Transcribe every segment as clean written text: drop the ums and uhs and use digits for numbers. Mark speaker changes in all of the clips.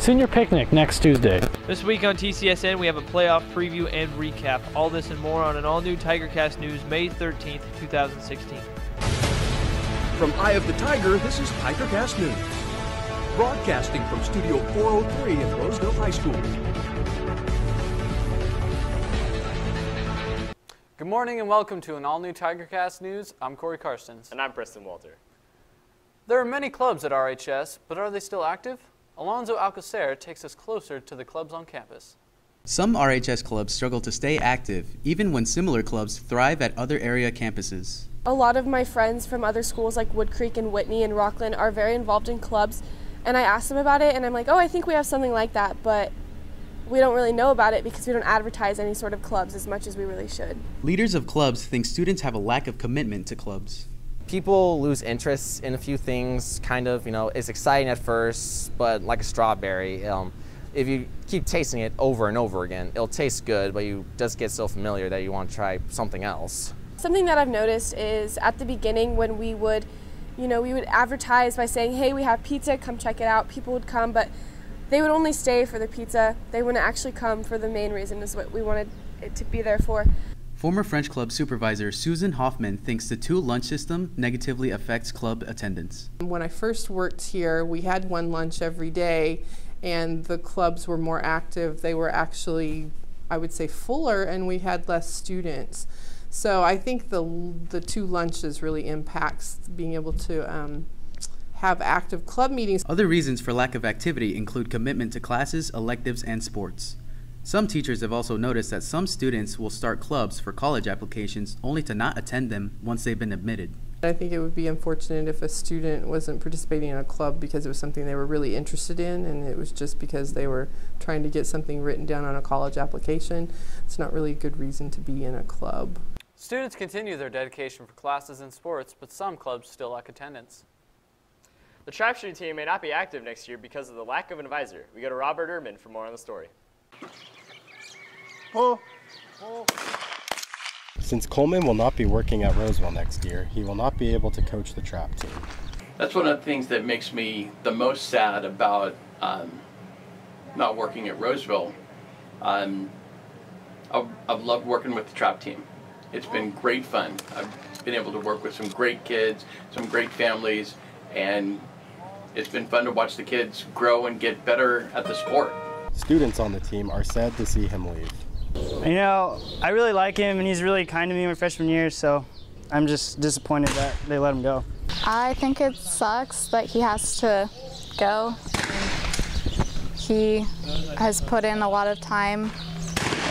Speaker 1: Senior picnic next Tuesday.
Speaker 2: This week on TCSN, we have a playoff preview and recap. All this and more on an all-new TigerCast News, May 13th, 2016.
Speaker 3: From Eye of the Tiger, this is TigerCast News. Broadcasting from Studio 403 in Roseville High School.
Speaker 4: Good morning and welcome to an all-new TigerCast News. I'm Corey Karstens.
Speaker 5: And I'm Preston Walter.
Speaker 4: There are many clubs at RHS, but are they still active? Alonzo Alcocer takes us closer to the clubs on campus.
Speaker 6: Some RHS clubs struggle to stay active, even when similar clubs thrive at other area campuses.
Speaker 7: A lot of my friends from other schools like Wood Creek and Whitney and Rockland are very involved in clubs, and I asked them about it and I'm like, oh, I think we have something like that, but we don't really know about it because we don't advertise any sort of clubs as much as we really should.
Speaker 6: Leaders of clubs think students have a lack of commitment to clubs.
Speaker 8: People lose interest in a few things, kind of, it's exciting at first, but like a strawberry, if you keep tasting it over and over again, it'll taste good, but you just get so familiar that you want to try something else.
Speaker 7: Something that I've noticed is at the beginning when we would advertise by saying, hey, we have pizza, come check it out. People would come, but they would only stay for the pizza. They wouldn't actually come for the main reason is what we wanted it to be there for.
Speaker 6: Former French club supervisor Susan Hoffman thinks the two lunch system negatively affects club attendance.
Speaker 9: When I first worked here, we had one lunch every day and the clubs were more active. They were actually, I would say, fuller and we had less students. So I think the two lunches really impacts being able to have active club meetings.
Speaker 6: Other reasons for lack of activity include commitment to classes, electives, and sports. Some teachers have also noticed that some students will start clubs for college applications only to not attend them once they've been admitted.
Speaker 9: I think it would be unfortunate if a student wasn't participating in a club because it was something they were really interested in and it was just because they were trying to get something written down on a college application. It's not really a good reason to be in a club.
Speaker 4: Students continue their dedication for classes and sports, but some clubs still lack attendance.
Speaker 5: The trap shooting team may not be active next year because of the lack of an advisor. We go to Robert Ehrman for more on the story.
Speaker 10: Since Coleman will not be working at Roseville next year, he will not be able to coach the trap team.
Speaker 11: That's one of the things that makes me the most sad about not working at Roseville. I've loved working with the trap team. It's been great fun. I've been able to work with some great kids, some great families, and it's been fun to watch the kids grow and get better at the sport.
Speaker 10: Students on the team are sad to see him leave.
Speaker 12: I really like him and he's really kind to me my freshman year, so I'm just disappointed that they let him go.
Speaker 13: I think it sucks that he has to go. He has put in a lot of time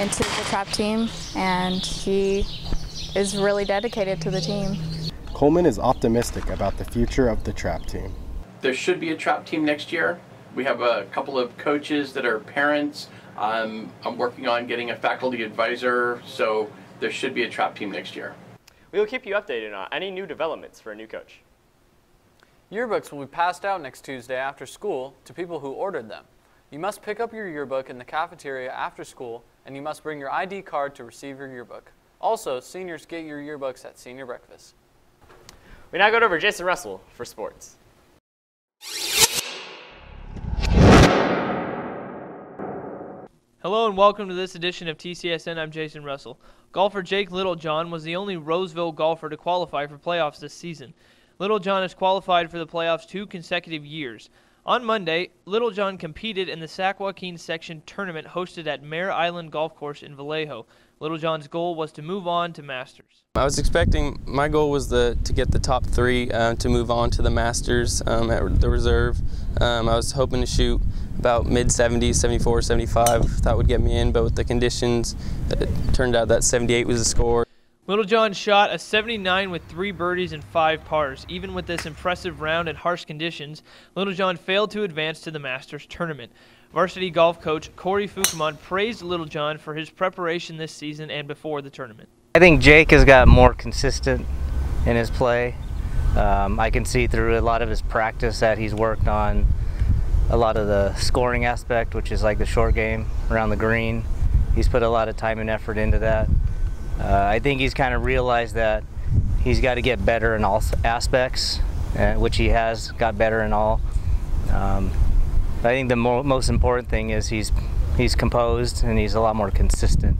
Speaker 13: into the trap team and he is really dedicated to the team.
Speaker 10: Coleman is optimistic about the future of the trap team.
Speaker 11: There should be a trap team next year. We have a couple of coaches that are parents. I'm working on getting a faculty advisor, so there should be a trap team next year.
Speaker 5: We will keep you updated on any new developments for a new coach.
Speaker 4: Yearbooks will be passed out next Tuesday after school to people who ordered them. You must pick up your yearbook in the cafeteria after school, and you must bring your ID card to receive your yearbook. Also, seniors get your yearbooks at senior breakfast.
Speaker 5: We now go over Jason Russell for sports.
Speaker 2: Hello and welcome to this edition of TCSN. I'm Jason Russell. Golfer Jake Littlejohn was the only Roseville golfer to qualify for playoffs this season. Littlejohn has qualified for the playoffs 2 consecutive years. On Monday, Littlejohn competed in the Sac Joaquin Section Tournament hosted at Mare Island Golf Course in Vallejo. Littlejohn's goal was to move on to Masters.
Speaker 14: I was expecting, my goal was to get the top 3 to move on to the Masters at the reserve. I was hoping to shoot about mid-70s, 74, 75. That would get me in, but with the conditions, it turned out that 78 was the score.
Speaker 2: Littlejohn shot a 79 with 3 birdies and 5 pars. Even with this impressive round and harsh conditions, Littlejohn failed to advance to the Masters tournament. Varsity golf coach Corey Fukumon praised Littlejohn for his preparation this season and before the tournament.
Speaker 15: I think Jake has got more consistent in his play. I can see through a lot of his practice that he's worked on a lot of the scoring aspect, which is like the short game around the green. He's put a lot of time and effort into that. I think he's kind of realized that he's got to get better in all aspects, which he has got better in all. I think the most important thing is he's composed and he's a lot more consistent.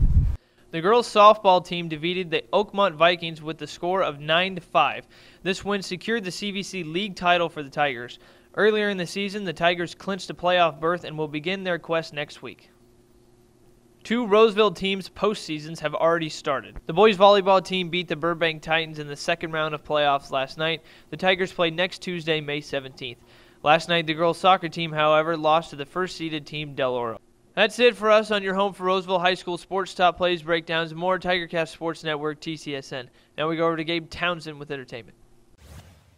Speaker 2: The girls softball team defeated the Oakmont Vikings with the score of 9-5. This win secured the CVC League title for the Tigers. Earlier in the season, the Tigers clinched a playoff berth and will begin their quest next week. 2 Roseville teams' postseasons have already started. The boys volleyball team beat the Burbank Titans in the second round of playoffs last night. The Tigers play next Tuesday, May 17th. Last night, the girls soccer team, however, lost to the first-seeded team, Del Oro. That's it for us on your home for Roseville High School sports top plays, breakdowns, and more. TigerCast Sports Network, TCSN. Now we go over to Gabe Townsend with entertainment.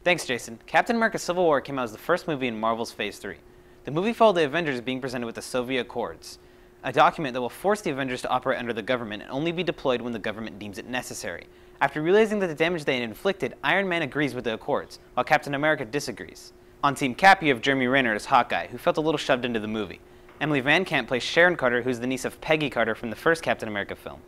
Speaker 1: Thanks, Jason. Captain America Civil War came out as the first movie in Marvel's Phase 3. The movie followed the Avengers being presented with the Soviet Accords, a document that will force the Avengers to operate under the government and only be deployed when the government deems it necessary. After realizing that the damage they had inflicted, Iron Man agrees with the Accords, while Captain America disagrees. On Team Cap, you have Jeremy Renner as Hawkeye, who felt a little shoved into the movie. Emily Van Camp plays Sharon Carter, who's the niece of Peggy Carter from the first Captain America film.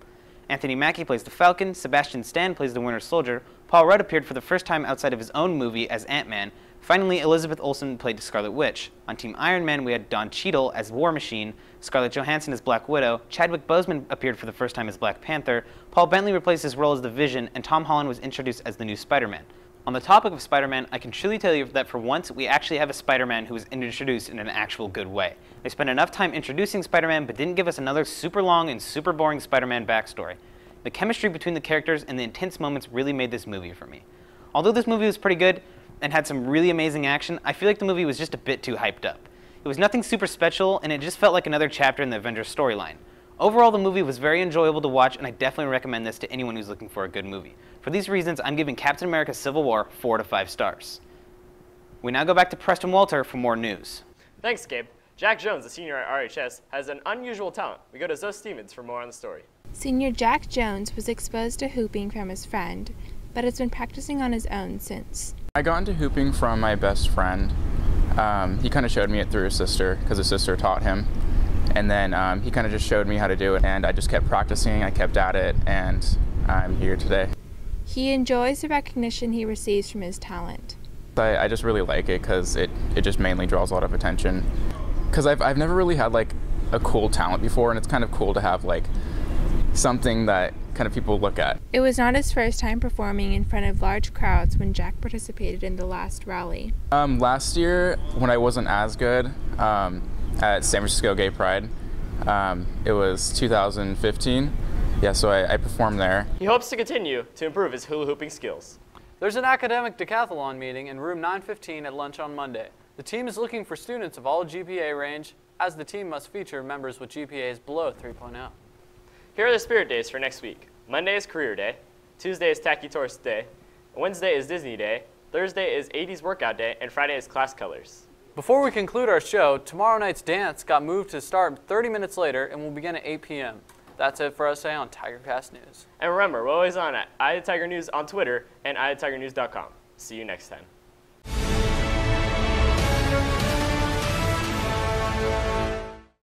Speaker 1: Anthony Mackie plays the Falcon, Sebastian Stan plays the Winter Soldier, Paul Rudd appeared for the first time outside of his own movie as Ant-Man. Finally, Elizabeth Olsen played Scarlet Witch. On Team Iron Man, we had Don Cheadle as War Machine, Scarlett Johansson as Black Widow, Chadwick Boseman appeared for the first time as Black Panther, Paul Bentley replaced his role as the Vision, and Tom Holland was introduced as the new Spider-Man. On the topic of Spider-Man, I can truly tell you that for once, we actually have a Spider-Man who was introduced in an actual good way. They spent enough time introducing Spider-Man, but didn't give us another super long and super boring Spider-Man backstory. The chemistry between the characters and the intense moments really made this movie for me. Although this movie was pretty good and had some really amazing action, I feel like the movie was just a bit too hyped up. It was nothing super special, and it just felt like another chapter in the Avengers storyline. Overall, the movie was very enjoyable to watch, and I definitely recommend this to anyone who's looking for a good movie. For these reasons, I'm giving Captain America Civil War 4 to 5 stars. We now go back to Preston Walter for more news.
Speaker 5: Thanks, Gabe. Jack Jones, a senior at RHS, has an unusual talent. We go to Zoe Stevens for more on the story.
Speaker 16: Senior Jack Jones was exposed to hooping from his friend, but has been practicing on his own since.
Speaker 17: I got into hooping from my best friend. He kind of showed me it through his sister, because his sister taught him. And then he kind of just showed me how to do it, and I just kept practicing, I kept at it, and I'm here today.
Speaker 16: He enjoys the recognition he receives from his talent.
Speaker 17: I just really like it because it just mainly draws a lot of attention. Because I've never really had like a cool talent before, and it's kind of cool to have like something that kind of people look at.
Speaker 16: It was not his first time performing in front of large crowds when Jack participated in the last rally.
Speaker 17: Last year, when I wasn't as good at San Francisco Gay Pride, it was 2015. Yeah, so I performed there.
Speaker 5: He hopes to continue to improve his hula hooping skills.
Speaker 4: There's an academic decathlon meeting in room 915 at lunch on Monday. The team is looking for students of all GPA range, as the team must feature members with GPAs below 3.0.
Speaker 5: Here are the spirit days for next week. Monday is Career Day, Tuesday is Tacky Tourist Day, Wednesday is Disney Day, Thursday is 80s Workout Day, and Friday is Class Colors.
Speaker 4: Before we conclude our show, tomorrow night's dance got moved to start 30 minutes later and will begin at 8 p.m. That's it for us today on TigerCast News.
Speaker 5: And remember, we're always on at iTheTigerNews on Twitter and iTheTigerNews.com. See you next time.